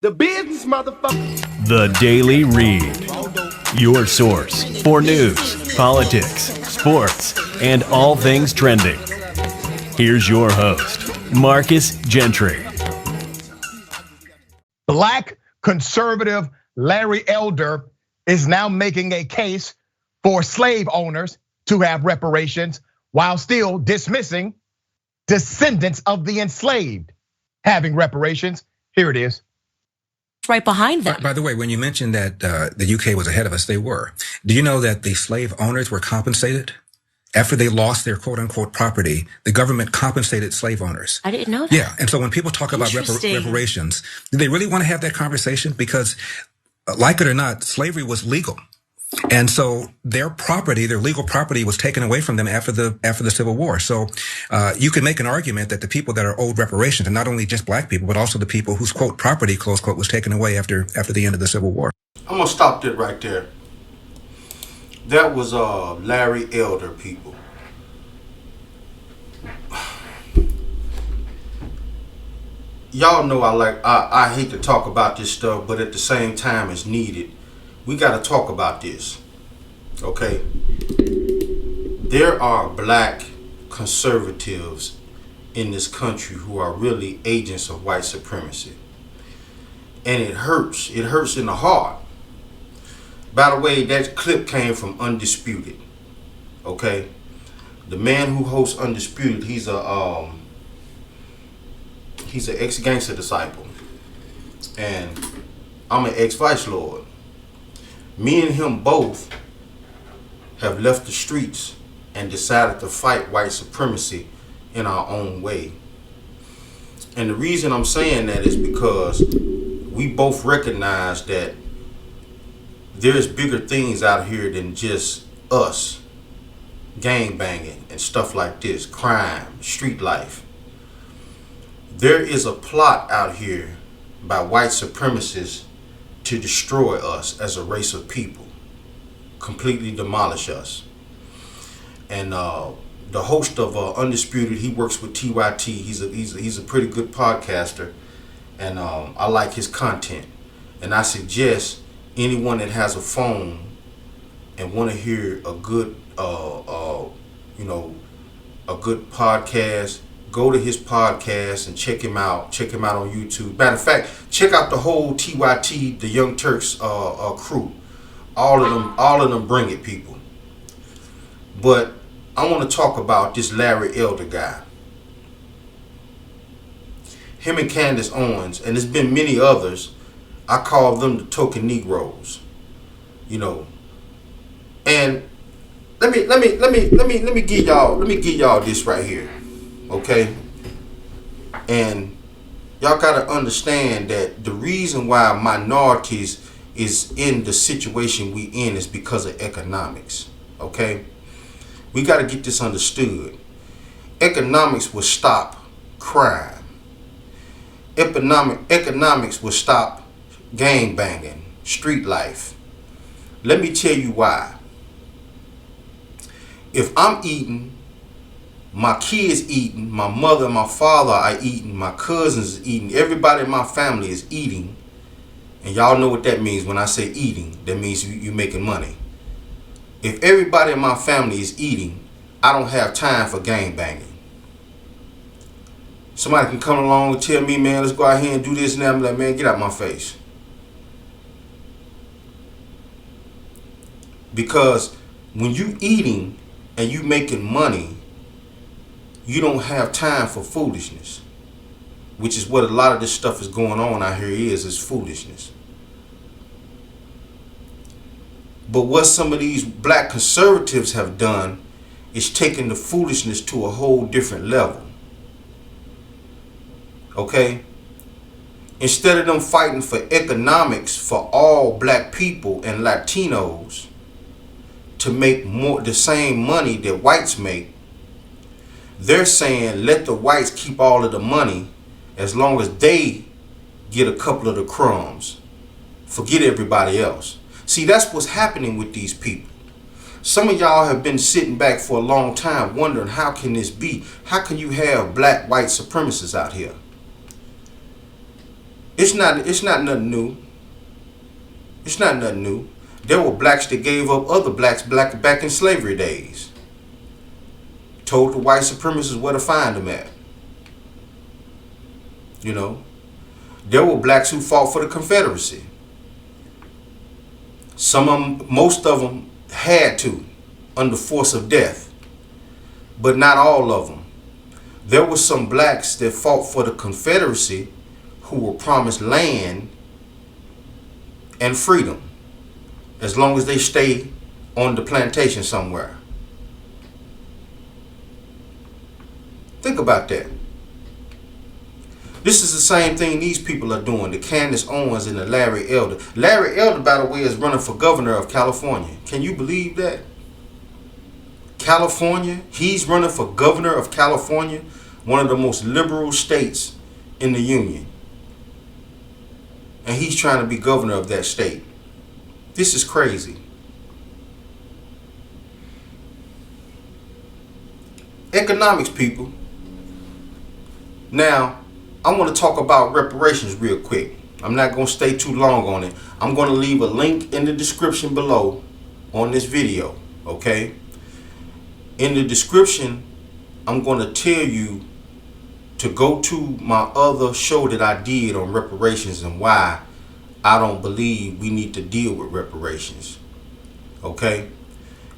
The business, motherfucker. The Daily Read. Your source for news, politics, sports, and all things trending. Here's your host, Marcus Gentry. Black conservative Larry Elder is now making a case for slave owners to have reparations while still dismissing descendants of the enslaved having reparations. Here it is. Right behind them. By the way, when you mentioned that the UK was ahead of us, they were. Do you know that the slave owners were compensated? After they lost their quote-unquote property, the government compensated slave owners. I didn't know that. Yeah, and so when people talk about reparations, do they really want to have that conversation? Because, like it or not, slavery was legal. And so their property, their legal property, was taken away from them after the Civil War. So you can make an argument that the people that are owed reparations, and not only just black people, but also the people whose quote property, close quote, was taken away after the end of the Civil War. I'm gonna stop that right there. That was Larry Elder, people. Y'all know I hate to talk about this stuff, but at the same time it's needed. We got to talk about this, okay? There are black conservatives in this country who are really agents of white supremacy. And it hurts. It hurts in the heart. By the way, that clip came from Undisputed, okay? The man who hosts Undisputed, he's an ex-gangster disciple. And I'm an ex-vice lord. Me and him both have left the streets and decided to fight white supremacy in our own way. And the reason I'm saying that is because we both recognize that there's bigger things out here than just us, gang banging and stuff like this, crime, street life. There is a plot out here by white supremacists to destroy us as a race of people, completely demolish us. And the host of Undisputed, he works with TYT. He's a pretty good podcaster, and I like his content. And I suggest anyone that has a phone and want to hear a good, a good podcast, go to his podcast and check him out. Check him out on YouTube. Matter of fact, check out the whole TYT, the Young Turks crew. All of them bring it, people. But I want to talk about this Larry Elder guy. Him and Candace Owens, and there's been many others. I call them the token Negroes. You know. And let me give y'all this right here. Okay, and y'all gotta understand that the reason why minorities is in the situation we in is because of economics. Okay, we gotta get this understood. Economics will stop crime. Economics will stop gang banging, street life. Let me tell you why. If I'm eating, my kids eating, my mother and my father are eating, my cousins is eating, everybody in my family is eating. And y'all know what that means when I say eating. That means you making money. If everybody in my family is eating, I don't have time for gang banging. Somebody can come along and tell me, man, let's go out here and do this and that. I'm like, man, get out my face. Because when you eating and you making money, you don't have time for foolishness, which is what a lot of this stuff is going on out here is foolishness. But what some of these black conservatives have done is taken the foolishness to a whole different level. Okay? Instead of them fighting for economics for all black people and Latinos to make the same money that whites make, they're saying let the whites keep all of the money as long as they get a couple of the crumbs. Forget everybody else. See, that's what's happening with these people. Some of y'all have been sitting back for a long time wondering, how can this be? How can you have black white supremacists out here? It's not nothing new. It's not nothing new. There were blacks that gave up other blacks back in slavery days. Told the white supremacists where to find them at. You know, there were blacks who fought for the Confederacy. Most of them had to, under force of death, but not all of them. There were some blacks that fought for the Confederacy who were promised land and freedom as long as they stay on the plantation somewhere. Think about that. This is the same thing these people are doing, the Candace Owens and the Larry Elder. Larry Elder, by the way, is running for governor of California. Can you believe that? California, he's running for governor of California, one of the most liberal states in the union. And he's trying to be governor of that state. This is crazy. Economics, people. Now, I want to talk about reparations real quick. I'm not going to stay too long on it. I'm going to leave a link in the description below on this video, okay? In the description, I'm going to tell you to go to my other show that I did on reparations and why I don't believe we need to deal with reparations, okay?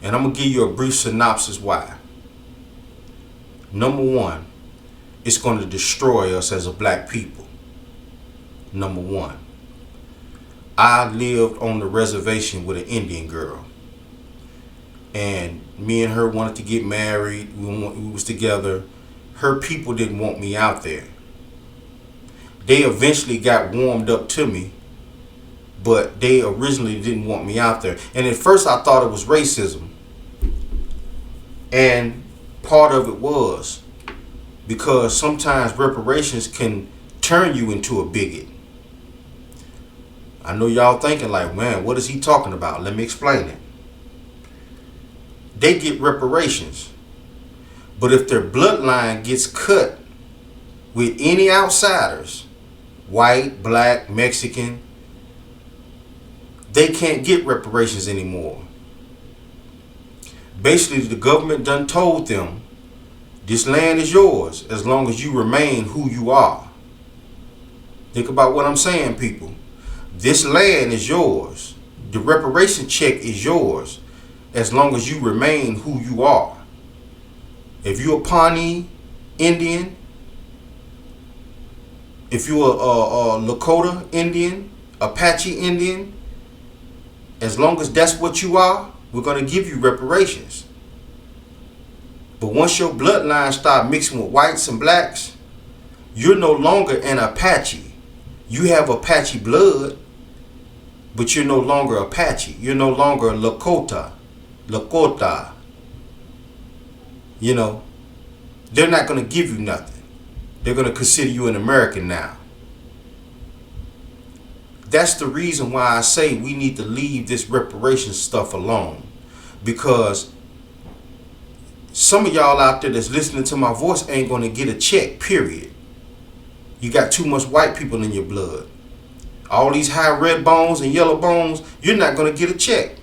And I'm going to give you a brief synopsis why. Number one, it's going to destroy us as a black people. Number one, I lived on the reservation with an Indian girl. And me and her wanted to get married. We was together. Her people didn't want me out there. They eventually got warmed up to me, but they originally didn't want me out there. And at first I thought it was racism. And part of it was because sometimes reparations can turn you into a bigot. I know y'all thinking like, man, what is he talking about? Let me explain it. They get reparations, but if their bloodline gets cut with any outsiders, white, black, Mexican, they can't get reparations anymore. Basically, the government done told them, this land is yours as long as you remain who you are. Think about what I'm saying, people. This land is yours. The reparation check is yours as long as you remain who you are. If you're a Pawnee Indian, if you're a Lakota Indian, Apache Indian, as long as that's what you are, we're going to give you reparations. But once your bloodline start mixing with whites and blacks, you're no longer an Apache. You have Apache blood, but you're no longer Apache. You're no longer Lakota. You know, they're not going to give you nothing. They're going to consider you an American now. That's the reason why I say we need to leave this reparations stuff alone. Because some of y'all out there that's listening to my voice ain't going to get a check, period. You got too much white people in your blood. All these high red bones and yellow bones, you're not going to get a check.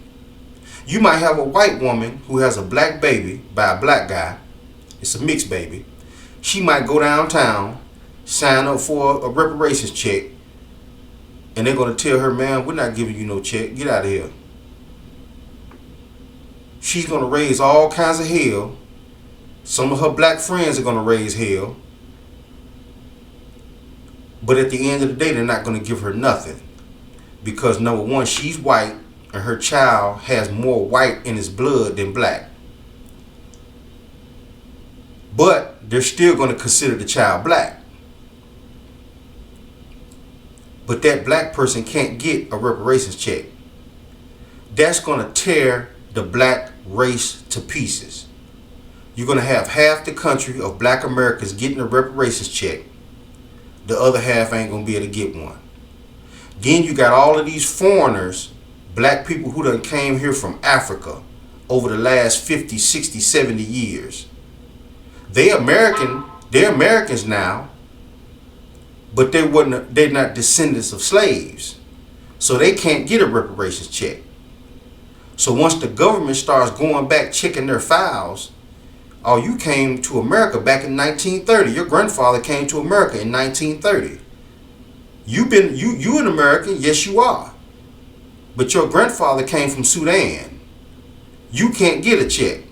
You might have a white woman who has a black baby by a black guy. It's a mixed baby. She might go downtown, sign up for a reparations check, and they're going to tell her, man, we're not giving you no check. Get out of here. She's going to raise all kinds of hell. Some of her black friends are going to raise hell. But at the end of the day, they're not going to give her nothing. Because number one, she's white, and her child has more white in his blood than black. But they're still going to consider the child black. But that black person can't get a reparations check. That's going to tear the black race to pieces. You're going to have half the country of black Americans getting a reparations check. The other half ain't going to be able to get one. Then you got all of these foreigners, black people who done came here from Africa over the last 50, 60, 70 years. They're Americans now, but they're not descendants of slaves, so they can't get a reparations check. So once the government starts going back checking their files, oh, you came to America back in 1930. Your grandfather came to America in 1930. You an American, yes you are, but your grandfather came from Sudan. You can't get a check.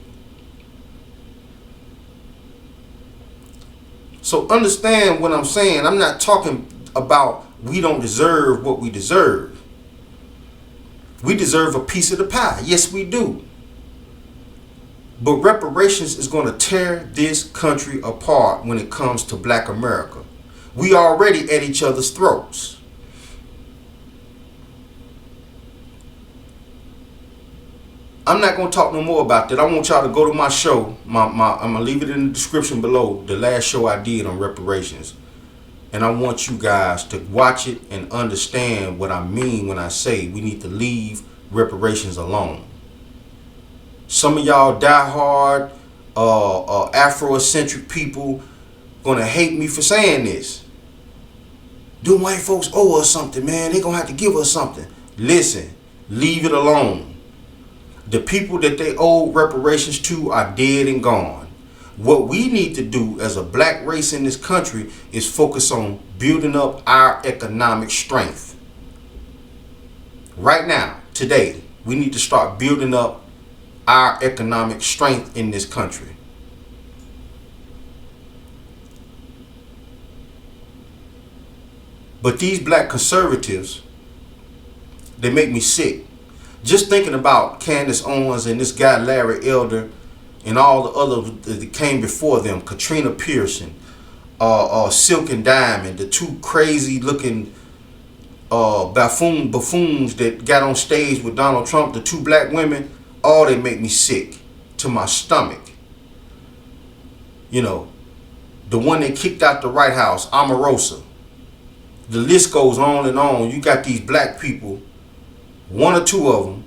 So understand what I'm saying. I'm not talking about we don't deserve what we deserve. We deserve a piece of the pie. Yes, we do. But reparations is going to tear this country apart when it comes to Black America. We already at each other's throats. I'm not going to talk no more about that. I want y'all to go to my show. I'm going to leave it in the description below. The last show I did on reparations. And I want you guys to watch it and understand what I mean when I say we need to leave reparations alone. Some of y'all diehard Afrocentric people gonna hate me for saying this. Them white folks owe us something, man. They gonna have to give us something. Listen, leave it alone. The people that they owe reparations to are dead and gone. What we need to do as a black race in this country is focus on building up our economic strength. Right now, today, we need to start building up our economic strength in this country. But these black conservatives, they make me sick. Just thinking about Candace Owens and this guy Larry Elder and all the others that came before them, Katrina Pearson, Silk and Diamond, the two crazy looking buffoons that got on stage with Donald Trump, the two black women, all they make me sick to my stomach. You know, the one that kicked out the White House, Omarosa. The list goes on and on. You got these black people, one or two of them,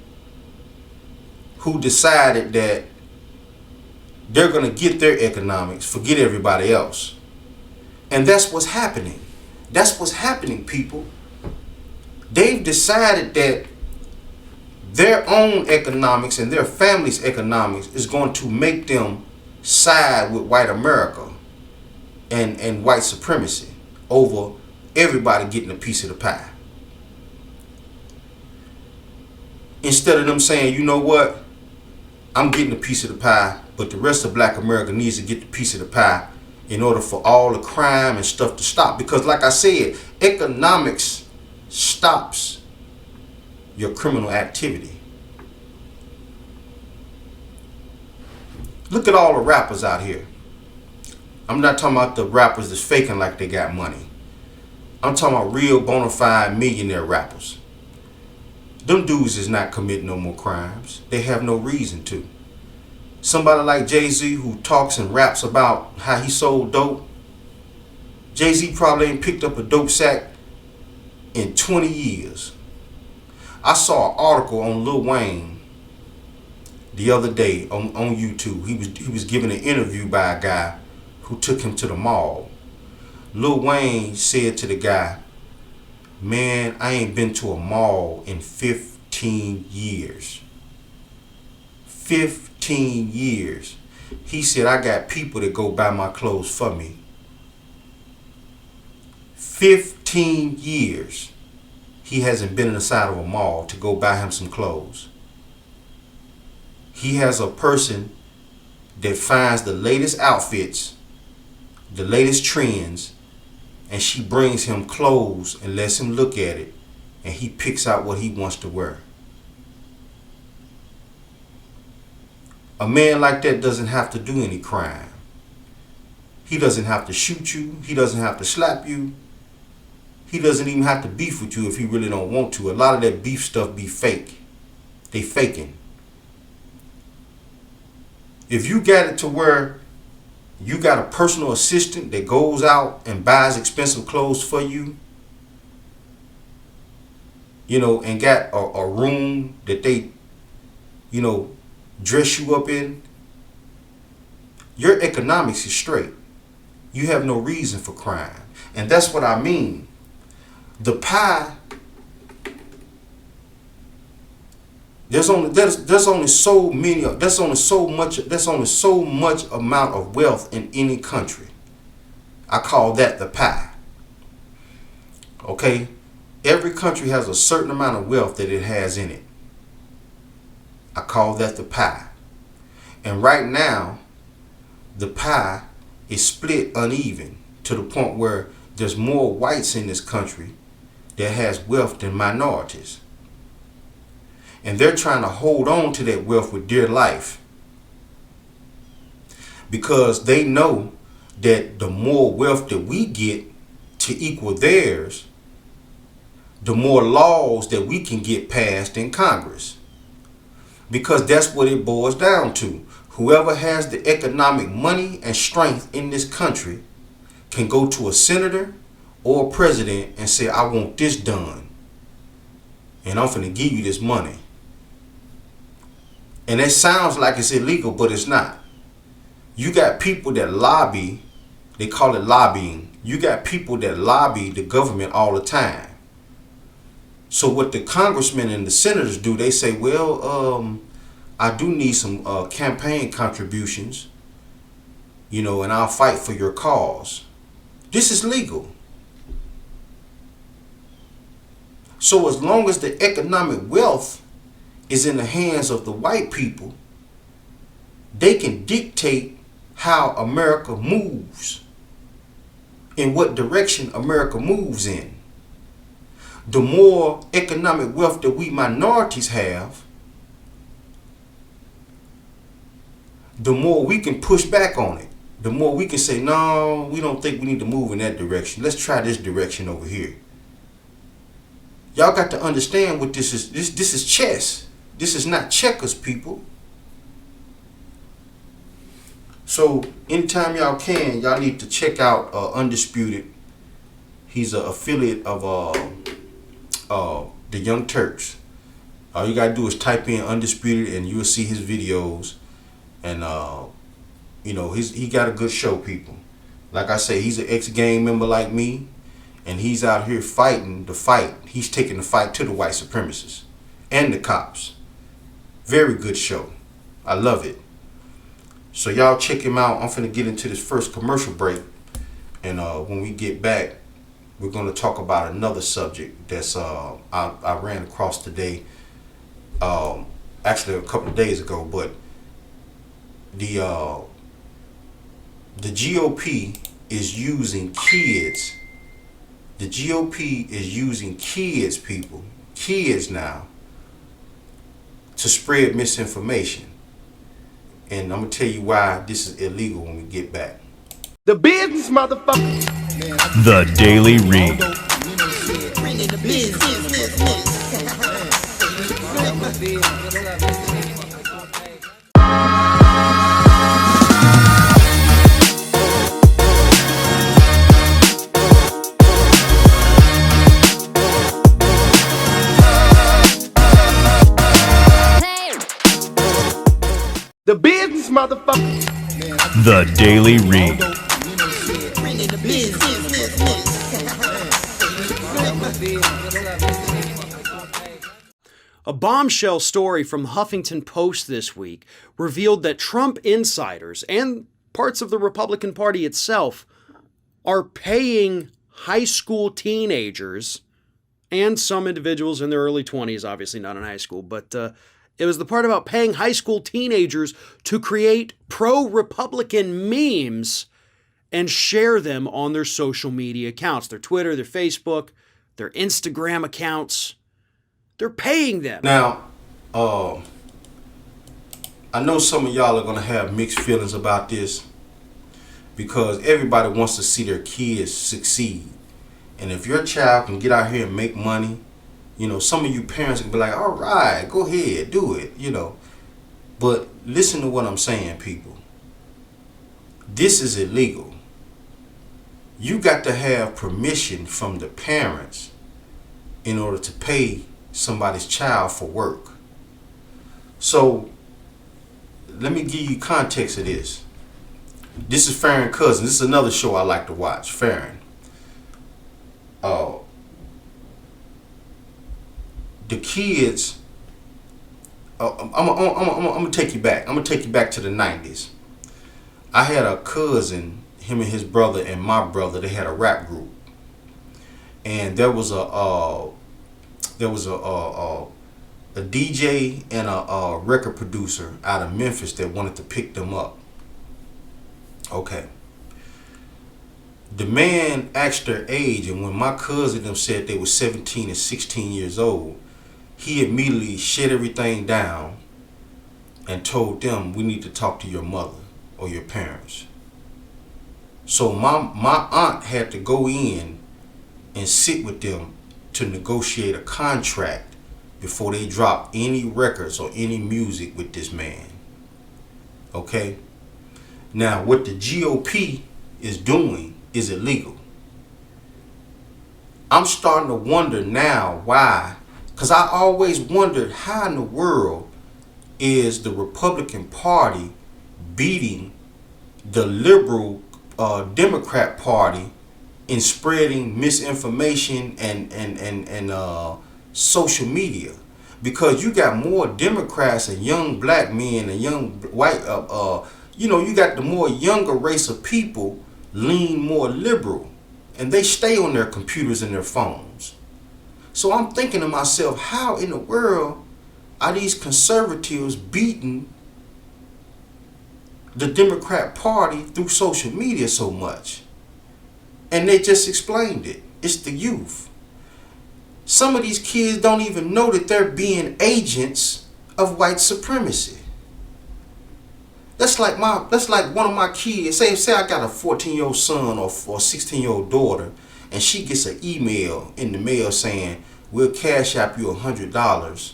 who decided that they're going to get their economics, forget everybody else. And that's what's happening. That's what's happening, people. They've decided that their own economics and their family's economics is going to make them side with white America and white supremacy over everybody getting a piece of the pie. Instead of them saying, you know what, I'm getting a piece of the pie, but the rest of black America needs to get the piece of the pie in order for all the crime and stuff to stop. Because like I said, economics stops your criminal activity. Look at all the rappers out here. I'm not talking about the rappers that's faking like they got money. I'm talking about real bona fide millionaire rappers. Them dudes is not committing no more crimes. They have no reason to. Somebody like Jay-Z who talks and raps about how he sold dope. Jay-Z probably ain't picked up a dope sack in 20 years. I saw an article on Lil Wayne the other day on YouTube. He was giving an interview by a guy who took him to the mall. Lil Wayne said to the guy, man, I ain't been to a mall in 15 years. 15 years. He said, I got people that go buy my clothes for me. 15 years. He hasn't been inside of a mall to go buy him some clothes. He has a person that finds the latest outfits, the latest trends, and she brings him clothes and lets him look at it, and he picks out what he wants to wear. A man like that doesn't have to do any crime. He doesn't have to shoot you. He doesn't have to slap you. He doesn't even have to beef with you if he really don't want to. A lot of that beef stuff be fake. They faking. If you got it to where you got a personal assistant that goes out and buys expensive clothes for you, you know, and got a room that they, you know, dress you up in, your economics is straight. You have no reason for crime. And that's what I mean. The pie, there's only so much amount of wealth in any country. I call that the pie. Okay? Every country has a certain amount of wealth that it has in it. I call that the pie. And right now, the pie is split uneven to the point where there's more whites in this country that has wealth than minorities. And they're trying to hold on to that wealth with dear life, because they know that the more wealth that we get to equal theirs, the more laws that we can get passed in Congress. Because that's what it boils down to. Whoever has the economic money and strength in this country can go to a senator or a president and say, I want this done, and I'm finna give you this money. And it sounds like it's illegal, but it's not. You got people that lobby, they call it lobbying. You got people that lobby the government all the time. So what the congressmen and the senators do, they say, well, I do need some campaign contributions, and I'll fight for your cause. This is legal. So as long as the economic wealth is in the hands of the white people, they can dictate how America moves, in what direction America moves in. The more economic wealth that we minorities have, the more we can push back on it. The more we can say, no, we don't think we need to move in that direction. Let's try this direction over here. Y'all got to understand what this is. This is chess. This is not checkers, people. So anytime y'all can, y'all need to check out Undisputed. He's an affiliate of the Young Turks. All you gotta do is type in Undisputed and you'll see his videos. And he got a good show, people. Like I say, he's an ex-gang member like me, and he's out here fighting the fight. He's taking the fight to the white supremacists and the cops. Very good show. I love it. So y'all check him out. I'm finna get into this first commercial break, and when we get back, we're gonna talk about another subject that's I ran across today. Actually a couple of days ago, but the GOP is using kids. The GOP is using kids, people, kids now, to spread misinformation. And I'm gonna tell you why this is illegal when we get back. The business, motherfucker. The Daily Read. The business, motherfucker. The Daily Read. A bombshell story from Huffington Post this week revealed that Trump insiders and parts of the Republican Party itself are paying high school teenagers and some individuals in their early 20s, obviously not in high school, but it was the part about paying high school teenagers to create pro-Republican memes and share them on their social media accounts, their Twitter, their Facebook, their Instagram accounts. They're paying them. Now, I know some of y'all are going to have mixed feelings about this, because everybody wants to see their kids succeed. And if your child can get out here and make money, some of you parents can be like, all right, go ahead, do it, But listen to what I'm saying, people. This is illegal. You got to have permission from the parents in order to pay somebody's child for work. So let me give you context of this. This is Farron Cousins. This is another show I like to watch, Farron. uh, the kids. I'm gonna take you back. I'm gonna take you back to the 90s. I had a cousin, him and his brother and my brother. They had a rap group, and there was a DJ and a record producer out of Memphis that wanted to pick them up. Okay. The man asked their age, and when my cousin them said they were 17 and 16 years old, he immediately shut everything down and told them, we need to talk to your mother or your parents. So my aunt had to go in and sit with them to negotiate a contract before they dropped any records or any music with this man. Okay? Now, what the GOP is doing is illegal. I'm starting to wonder now why, because I always wondered how in the world is the Republican Party beating the liberal Democrat Party in spreading misinformation and social media, because you got more Democrats and young black men and young white you got the more younger race of people lean more liberal, and they stay on their computers and their phones. So I'm thinking to myself, how in the world are these conservatives beating the Democrat Party through social media so much? And they just explained it. It's the youth. Some of these kids don't even know that they're being agents of white supremacy. That's like one of my kids. Say I got a 14-year-old son or 16-year-old daughter, and she gets an email in the mail saying, we'll cash app you $100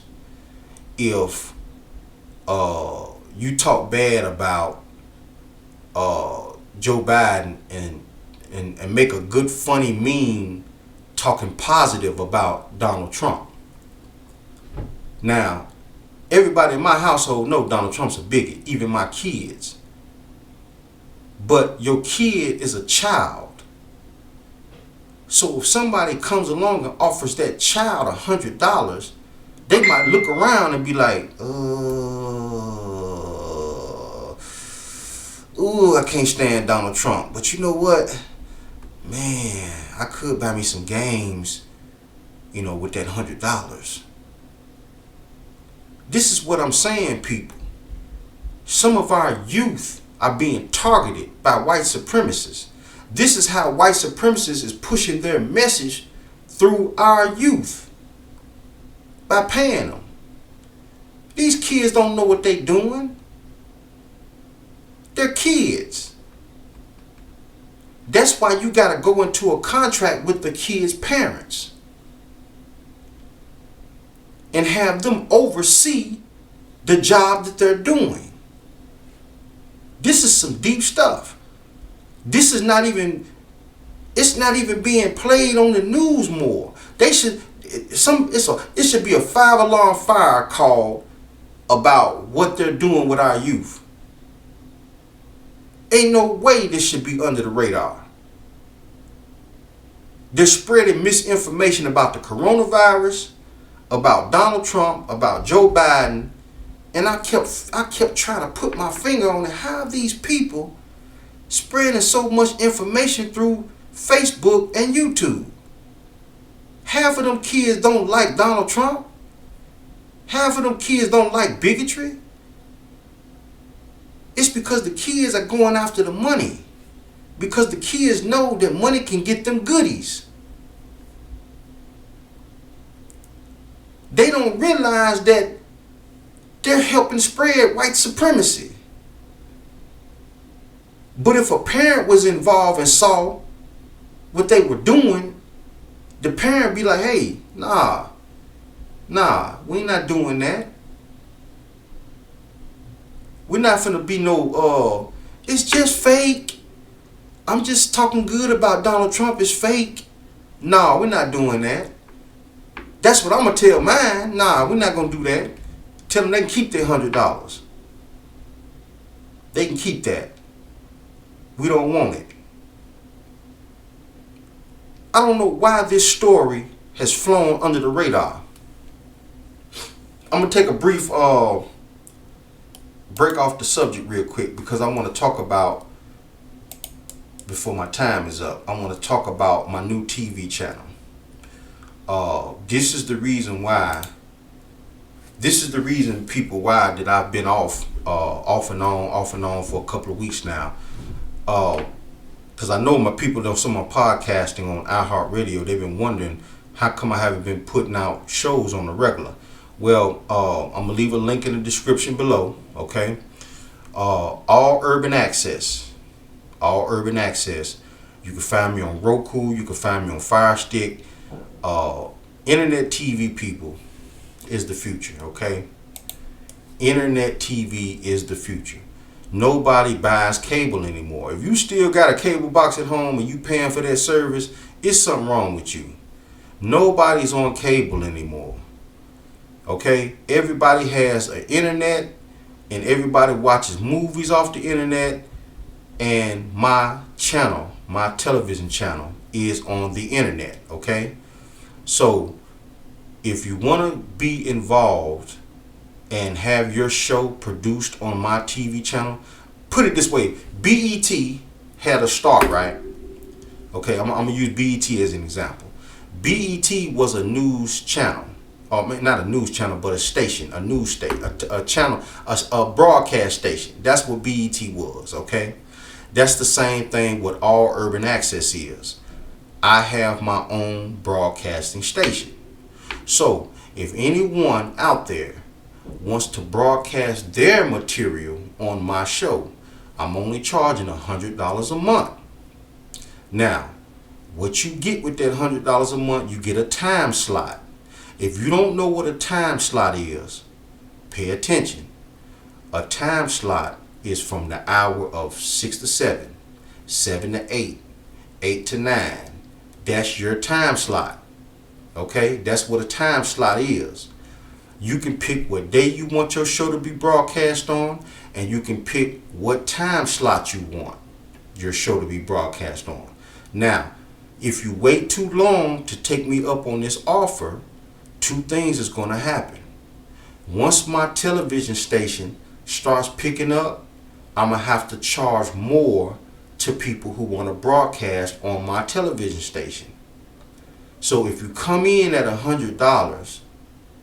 if you talk bad about Joe Biden and make a good funny meme talking positive about Donald Trump. Now, everybody in my household know Donald Trump's a bigot, even my kids. But your kid is a child. So if somebody comes along and offers that child $100, they might look around and be like, ooh, I can't stand Donald Trump. But you know what? Man, I could buy me some games, with that $100. This is what I'm saying, people. Some of our youth are being targeted by white supremacists. This is how white supremacists is pushing their message through our youth, by paying them. These kids don't know what they're doing. They're kids. That's why you got to go into a contract with the kids' parents and have them oversee the job that they're doing. This is some deep stuff. This is not even, it's not even being played on the news more. They should, it should be a 5-alarm fire call about what they're doing with our youth. Ain't no way this should be under the radar. They're spreading misinformation about the coronavirus, about Donald Trump, about Joe Biden, and I kept trying to put my finger on it. How are these people spreading so much information through Facebook and YouTube? Half of them kids don't like Donald Trump. Half of them kids don't like bigotry. It's because the kids are going after the money. Because the kids know that money can get them goodies. They don't realize that they're helping spread white supremacy. But if a parent was involved and saw what they were doing, the parent be like, hey, nah, we not doing that. We're not finna be no, it's just fake. I'm just talking good about Donald Trump. It's fake. Nah, we're not doing that. That's what I'm going to tell mine. Nah, we're not going to do that. Tell them they can keep their $100. They can keep that. We don't want it. I don't know why this story has flown under the radar. I'm going to take a brief break off the subject real quick because I want to talk about, before my time is up, I want to talk about my new TV channel. This is the reason people, why that I've been off and on for a couple of weeks now. Because I know my people know some of my podcasting on iHeartRadio, they've been wondering how come I haven't been putting out shows on the regular. Well, I'm going to leave a link in the description below, okay? All Urban Access. You can find me on ROKU, you can find me on Firestick. Internet TV, people, is the future, okay? Internet TV is the future. Nobody buys cable anymore. If you still got a cable box at home and you paying for that service, it's something wrong with you. Nobody's on cable anymore. Okay? Everybody has an internet and everybody watches movies off the internet, and my channel, my television channel, is on the internet, okay? So if you want to be involved and have your show produced on my TV channel, put it this way, BET had a start, right? Okay, I'm gonna use BET as an example. BET was a news channel, or not a news channel, but a station, a news station, a channel, a broadcast station. That's what BET was, okay? That's the same thing what All Urban Access is. I have my own broadcasting station. So if anyone out there wants to broadcast their material on my show, I'm only charging $100 a month. Now, what you get with that $100 a month, you get a time slot. If you don't know what a time slot is, pay attention. A time slot is from the hour of 6 to 7, 7 to 8, 8 to 9. That's your time slot. Okay, that's what a time slot is. You can pick what day you want your show to be broadcast on, and you can pick what time slot you want your show to be broadcast on. Now, if you wait too long to take me up on this offer, two things is going to happen. Once my television station starts picking up, I'm going to have to charge more to people who want to broadcast on my television station. So if you come in at $100,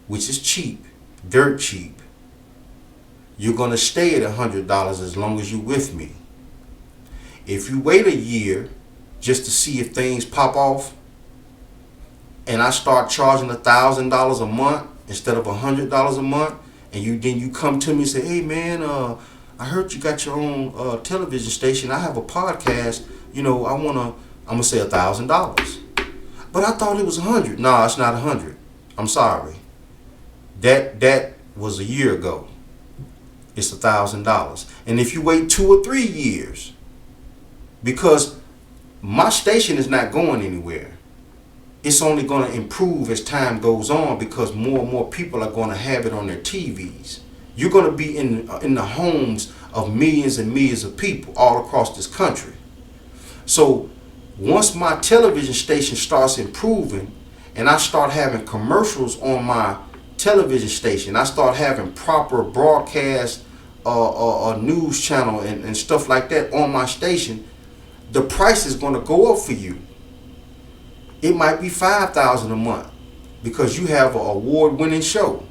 which is cheap, dirt cheap, you're going to stay at $100 as long as you're with me. If you wait a year just to see if things pop off, and I start charging $1,000 a month instead of $100 a month, and then you come to me and say, hey man, I heard you got your own television station. I have a podcast. I'm gonna say $1,000. But I thought it was 100. No, it's not 100. I'm sorry. That was a year ago. It's $1,000. And if you wait 2 or 3 years, because my station is not going anywhere, it's only going to improve as time goes on because more and more people are going to have it on their TVs. You're going to be in the homes of millions and millions of people all across this country. So once my television station starts improving and I start having commercials on my television station, I start having proper broadcast news channel and stuff like that on my station, the price is going to go up for you. It might be $5,000 a month because you have an award-winning show.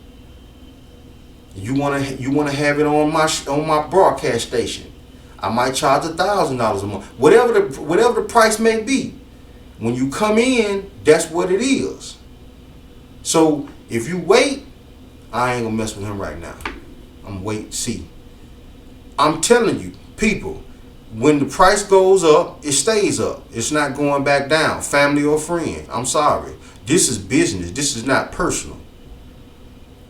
You want to have it on my broadcast station. I might charge $1,000 a month. Whatever the price may be. When you come in, that's what it is. So if you wait, I ain't gonna mess with him right now. I'm wait to see. I'm telling you, people, when the price goes up, it stays up. It's not going back down, family or friend. I'm sorry. This is business. This is not personal.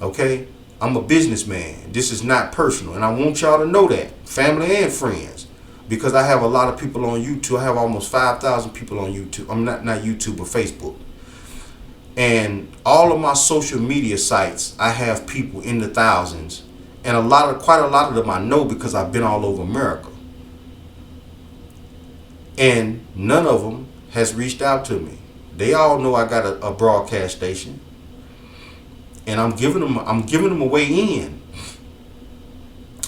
Okay? I'm a businessman. This is not personal. And I want y'all to know that, family and friends. Because I have a lot of people on YouTube. I have almost 5,000 people on YouTube. I'm not YouTube, but Facebook. And all of my social media sites, I have people in the thousands. And quite a lot of them I know because I've been all over America. And none of them has reached out to me. They all know I got a broadcast station, and I'm giving them a way in.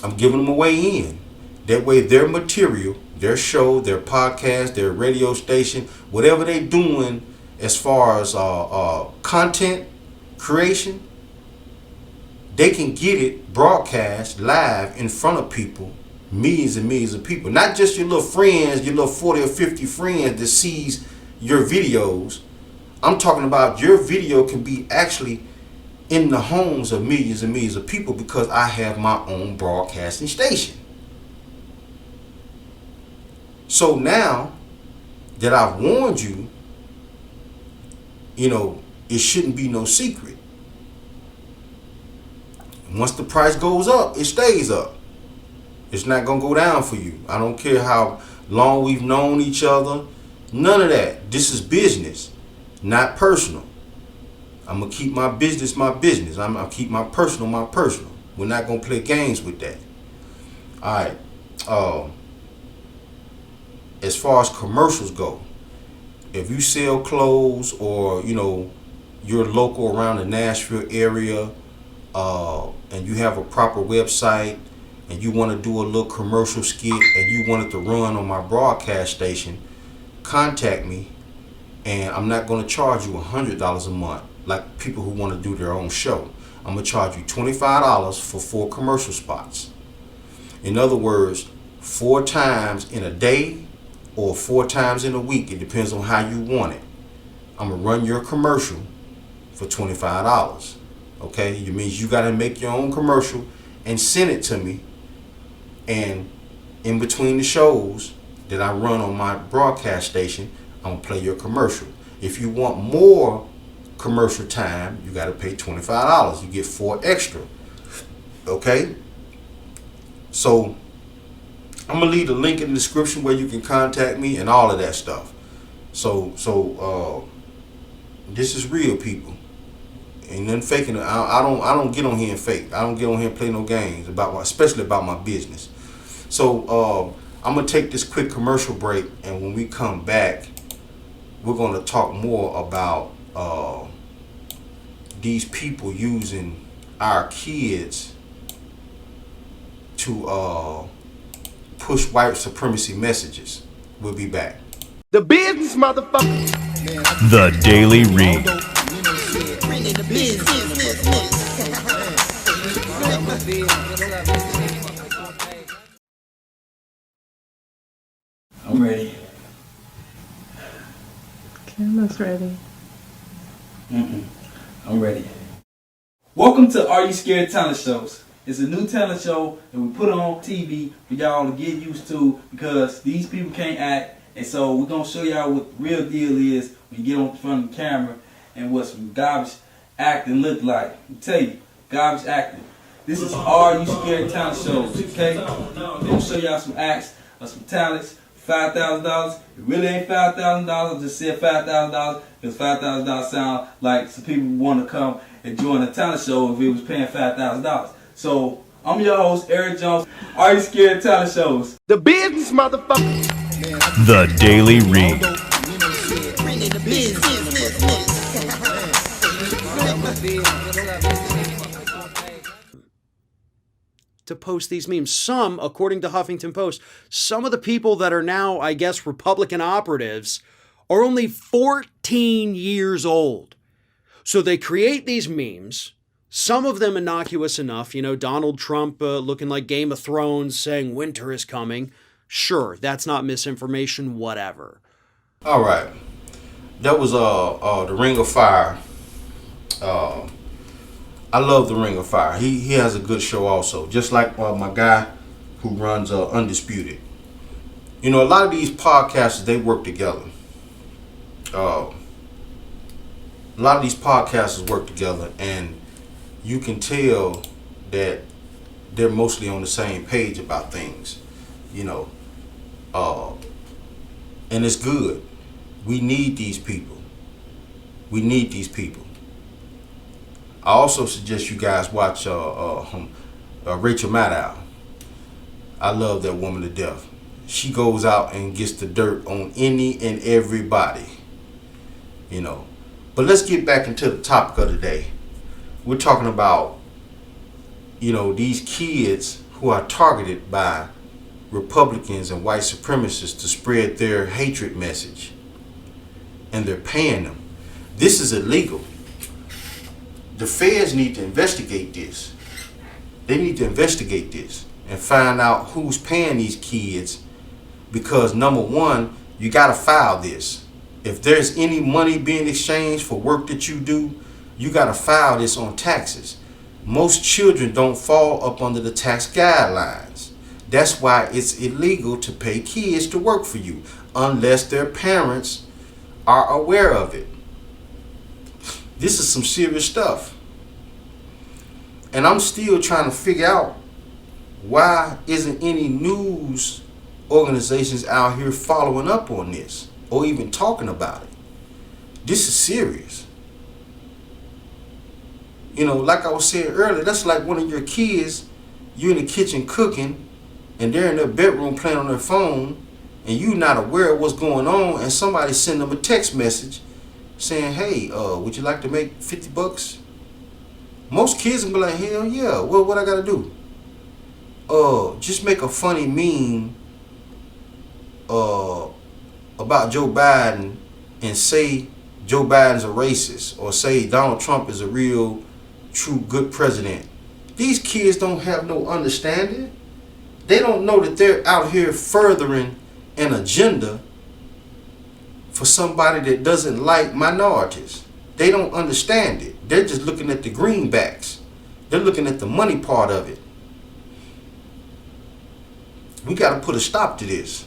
I'm giving them a way in. That way, their material, their show, their podcast, their radio station, whatever they doing as far as content creation, they can get it broadcast live in front of people, millions and millions of people. Not just your little friends, your little 40 or 50 friends that sees your videos. I'm talking about your video can be actually in the homes of millions and millions of people because I have my own broadcasting station. So now that I've warned you, it shouldn't be no secret. Once the price goes up, it stays up. It's not going to go down for you. I don't care how long we've known each other. None of that. This is business, not personal. I'm going to keep my business my business. I'm going to keep my personal my personal. We're not going to play games with that. All right. As far as commercials go, if you sell clothes or, you're local around the Nashville area, and you have a proper website and you want to do a little commercial skit and you want it to run on my broadcast station, contact me, and I'm not going to charge you $100 a month like people who want to do their own show. I'm going to charge you $25 for 4 commercial spots. In other words, 4 times in a day or 4 times in a week. It depends on how you want it. I'm going to run your commercial for $25. Okay, it means you got to make your own commercial and send it to me. And in between the shows that I run on my broadcast station, I'm going to play your commercial. If you want more commercial time, you got to pay $25. You get 4 extra. Okay? So I'm going to leave the link in the description where you can contact me and all of that stuff. So this is real, people. Ain't nothing faking it. I don't get on here and fake. I don't get on here and play no games especially about my business. So I'm gonna take this quick commercial break, and when we come back, we're gonna talk more about these people using our kids to push white supremacy messages. We'll be back. The business, motherfucker. The Daily Read. I'm ready. Camera's ready. I'm ready. Welcome to Are You Scared Talent Shows. It's a new talent show that we put on TV for y'all to get used to because these people can't act. And so we're going to show y'all what the real deal is when you get on front of the camera and what some garbage acting look like. I tell you, garbage acting. This is Are You Scared Talent Shows, okay? I'm going to show y'all some acts of some talents. $5,000. It really ain't $5,000. I just said $5,000 because $5,000 sound like some people want to come and join a talent show if it was paying $5,000. So I'm your host, Eric Jones. Are You Scared Talent Shows? The business, motherfucker. The Daily Read. To post these memes. Some, according to Huffington Post, some of the people that are now, I guess, Republican operatives are only 14 years old. So they create these memes, some of them innocuous enough, Donald Trump looking like Game of Thrones saying winter is coming. Sure, that's not misinformation, whatever. All right. That was the Ring of Fire. I love the Ring of Fire. He has a good show also. Just like my guy who runs Undisputed. A lot of these podcasters, they work together. A lot of these podcasters work together, and you can tell that they're mostly on the same page about things. And it's good. We need these people. We need these people. I also suggest you guys watch Rachel Maddow. I love that woman to death. She goes out and gets the dirt on any and everybody. you know. But let's get back into the topic of the day. We're talking about, you know, these kids who are targeted by Republicans and white supremacists to spread their hatred message. And they're paying them. This is illegal. The feds need to investigate this. They need to investigate this and find out who's paying these kids, because number one, you got to file this. If there's any money being exchanged for work that you do, you got to file this on taxes. Most children don't fall up under the tax guidelines. That's why it's illegal to pay kids to work for you unless their parents are aware of it. This is some serious stuff. And I'm still trying to figure out, why isn't any news organizations out here following up on this or even talking about it? This is serious. You know, like I was saying earlier, that's like one of your kids, you're in the kitchen cooking and they're in their bedroom playing on their phone and you're not aware of what's going on, and somebody send them a text message saying, hey, would you like to make $50? Most kids will be like, hell yeah, what I gotta do? Just make a funny meme about Joe Biden and say Joe Biden's a racist, or say Donald Trump is a real, true, good president. These kids don't have no understanding. They don't know that they're out here furthering an agenda for somebody that doesn't like minorities. They don't understand it. They're just looking at the greenbacks. They're looking at the money part of it. We got to put a stop to this.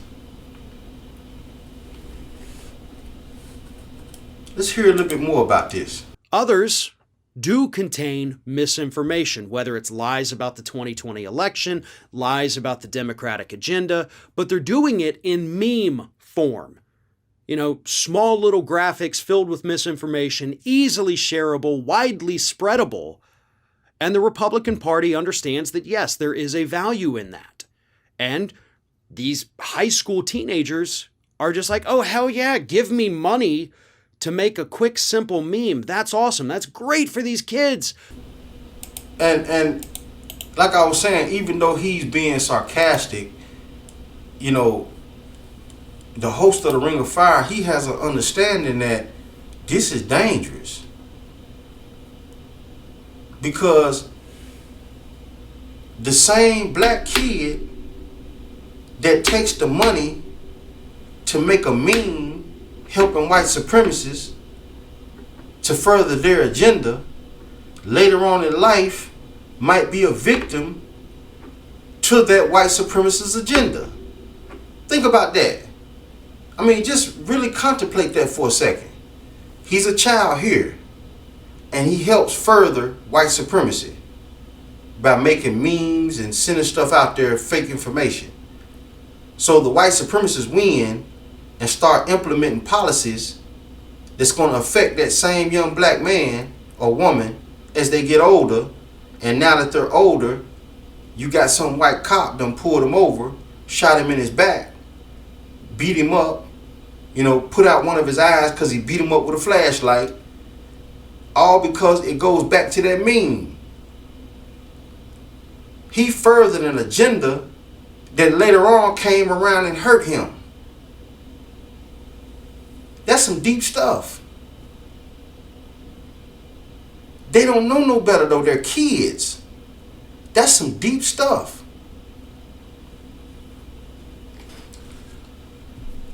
Let's hear a little bit more about this. Others do contain misinformation, whether it's lies about the 2020 election, lies about the Democratic agenda, but they're doing it in meme form. You know, small little graphics filled with misinformation, easily shareable, widely spreadable. And the Republican Party understands that, yes, there is a value in that. And these high school teenagers are just like, oh, hell yeah, give me money to make a quick, simple meme. That's awesome. That's great for these kids. And like I was saying, even though he's being sarcastic, you know, the host of the Ring of Fire, he has an understanding that this is dangerous. Because the same black kid that takes the money to make a meme helping white supremacists to further their agenda, later on in life might be a victim to that white supremacist agenda. Think about that. I mean, just really contemplate that for a second. He's a child here, and he helps further white supremacy by making memes and sending stuff out there, fake information. So the white supremacists win and start implementing policies that's going to affect that same young black man or woman as they get older. And now that they're older, you got some white cop done pulled him over, shot him in his back, beat him up, you know, put out one of his eyes because he beat him up with a flashlight, all because it goes back to that meme. He furthered an agenda that later on came around and hurt him. That's some deep stuff. They don't know no better though. They're kids. That's some deep stuff.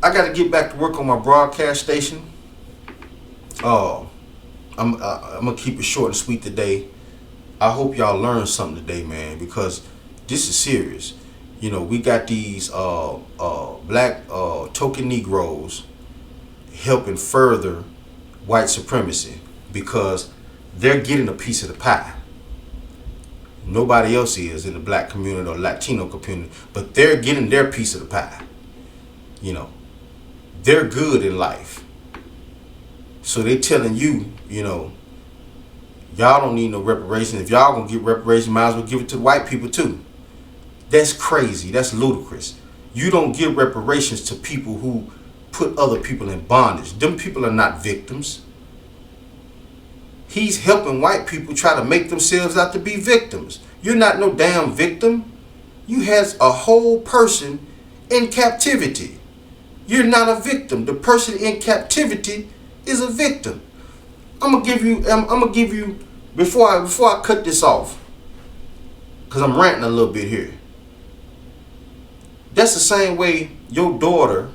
I got to get back to work on my broadcast station. I'm gonna keep it short and sweet today. I hope y'all learned something today, man, because this is serious. You know, we got these black token Negroes helping further white supremacy because they're getting a piece of the pie. Nobody else is in the black community or Latino community, but they're getting their piece of the pie. You know, they're good in life. So they're telling you, you know, y'all don't need no reparations. If y'all gonna get reparations, might as well give it to white people too. That's crazy. That's ludicrous. You don't give reparations to people who put other people in bondage. Them people are not victims. He's helping white people try to make themselves out to be victims. You're not no damn victim. You has a whole person in captivity. You're not a victim. The person in captivity is a victim. I'm gonna give you before I cut this off, because I'm ranting a little bit here. That's the same way your daughter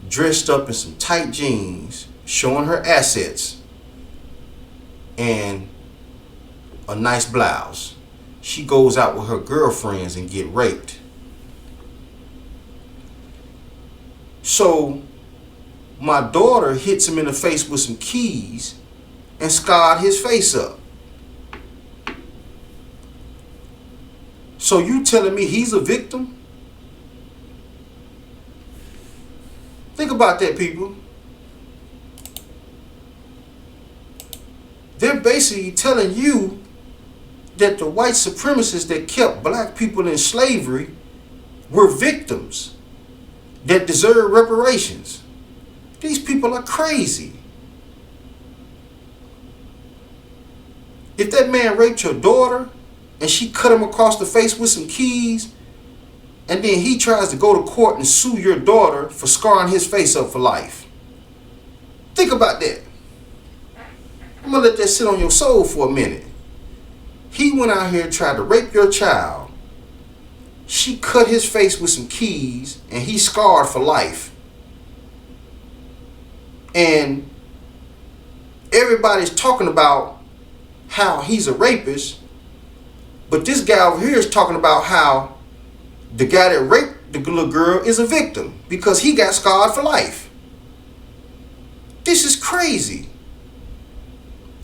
dressed up in some tight jeans, showing her assets, and a nice blouse. She goes out with her girlfriends and get raped. So my daughter hits him in the face with some keys and scarred his face up. So you telling me he's a victim? Think about that, people. They're basically telling you that the white supremacists that kept black people in slavery were victims that deserve reparations. These people are crazy. If that man raped your daughter and she cut him across the face with some keys, and then he tries to go to court and sue your daughter for scarring his face up for life, think about that. I'm gonna let that sit on your soul for a minute. He went out here and tried to rape your child. She cut his face with some keys and he's scarred for life. And everybody's talking about how he's a rapist, but this guy over here is talking about how the guy that raped the little girl is a victim because he got scarred for life. This is crazy.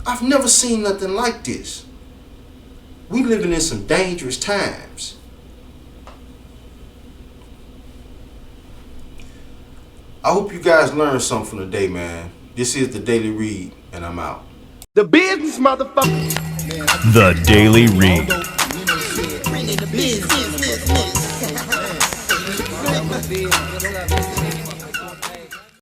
I've never seen nothing like this. We living in some dangerous times. I hope you guys learned something from today, man. This is the Daily Read, and I'm out. The business, motherfucker. The Daily Read. Business.